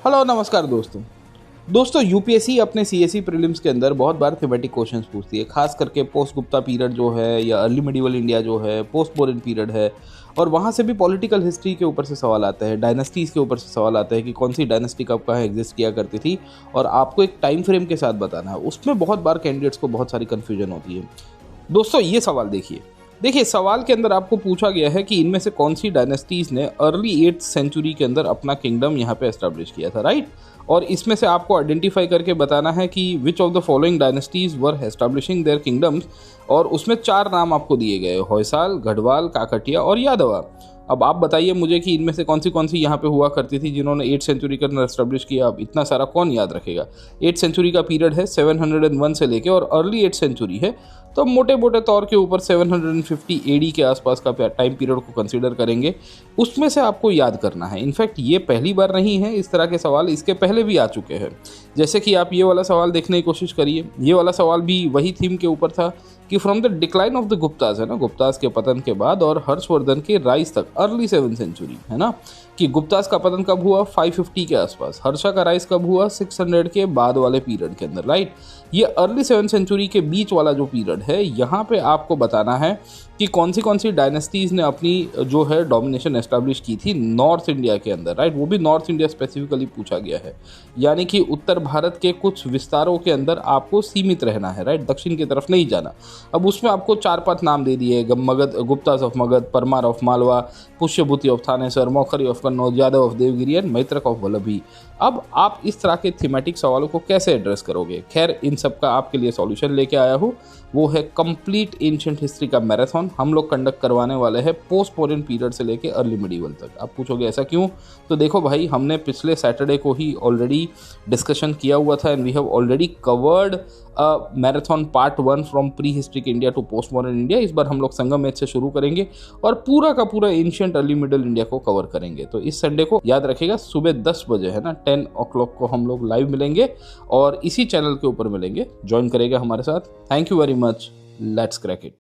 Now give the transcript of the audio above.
Hello नमस्कार दोस्तों UPSC अपने सीएससी प्रीलिम्स के अंदर बहुत बार थीमेटिक क्वेश्चंस पूछती है, खास करके पोस्ट गुप्ता पीरियड जो है या अर्ली मिडिवल इंडिया जो है, पोस्ट बोरिन पीरियड है। और वहाँ से भी पॉलिटिकल हिस्ट्री के ऊपर से सवाल आता है, डायनेस्टीज़ के ऊपर से सवाल आता है कि कौन सी डायनेस्टी कब कहाँ एग्जिस्ट किया करती थी और आपको एक टाइम फ्रेम के साथ बताना है। उसमें बहुत बार कैंडिडेट्स को बहुत सारी कन्फ्यूजन होती है। दोस्तों ये सवाल देखिए सवाल के अंदर आपको पूछा गया है कि इनमें से कौन सी डायनेस्टीज़ ने अर्ली 8th सेंचुरी के अंदर अपना किंगडम यहाँ पे एस्टेब्लिश किया था, राइट। और इसमें से आपको आइडेंटिफाई करके बताना है कि which of the following dynasties were establishing their kingdoms. और उसमें 4 नाम आपको दिए गए, होयसाल, गढ़वाल, काकटिया और यादवा। अब आप बताइए मुझे कि इनमें से कौन सी यहाँ पे हुआ करती थी जिन्होंने 8th सेंचुरी के अंदर एस्टेब्लिश किया। अब इतना सारा कौन याद रखेगा। 8th सेंचुरी का पीरियड है 701 से लेके और अर्ली 8th सेंचुरी है, तो मोटे मोटे तौर के ऊपर 750 एडी के आसपास का टाइम पीरियड को कंसीडर करेंगे। उसमें से आपको याद करना है। इनफैक्ट ये पहली बार नहीं है, इस तरह के सवाल इसके पहले भी आ चुके हैं। जैसे कि आप ये वाला सवाल देखने की कोशिश करिए, ये वाला सवाल भी वही थीम के ऊपर था कि from the decline of the Gupta's, है ना, गुप्ताज के पतन के बाद और हर्षवर्धन के राइज तक अर्ली 7th सेंचुरी, है ना, कि गुप्ताज का पतन कब हुआ 550 के आसपास, हर्षा का राइज कब हुआ 600 के बाद वाले पीरियड के अंदर, राइट। ये अर्ली 7th सेंचुरी के बीच वाला जो पीरियड है, यहाँ पे आपको बताना है कि कौन सी डायनेस्टीज़ ने अपनी जो है डोमिनेशन एस्टेब्लिश की थी नॉर्थ इंडिया के अंदर, राइट। वो भी नॉर्थ इंडिया स्पेसिफिकली पूछा गया है, यानी कि उत्तर भारत के कुछ विस्तारों के अंदर आपको सीमित रहना है, राइट, दक्षिण की तरफ नहीं जाना। अब उसमें आपको 4-5 नाम दे दिए, Magadha, Guptas of Magadha, Parmar of Malwa, Pushyabhuti of Thanesar, Maukhari of Kannauj, Yadava of Devagiri and Maitraka of Vallabhi. अब आप इस तरह के थीमेटिक सवालों को कैसे एड्रेस करोगे। खैर, इन सब का आपके लिए सॉल्यूशन लेके आया हूँ, वो है कंप्लीट एंशिएंट हिस्ट्री का मैराथन। हम लोग कंडक्ट करवाने वाले हैं पोस्ट बोरिन पीरियड से लेके अर्ली मिडिवल तक। आप पूछोगे ऐसा क्यों, तो देखो भाई, हमने पिछले सैटरडे को ही ऑलरेडी डिस्कशन किया हुआ था and we have already covered marathon part 1 from prehistoric India to post modern India. इस बार हम लोग संगम एज से शुरू करेंगे और पूरा का पूरा एंशिएंट अर्ली मिडिल इंडिया को कवर करेंगे। तो इस संडे को याद रखिएगा, सुबह 10 बजे, है ना, 10 o'clock को हम लोग लाइव मिलेंगे और इसी चैनल के ऊपर मिलेंगे। ज्वाइन करेगा हमारे साथ। Thank you very much, let's crack it.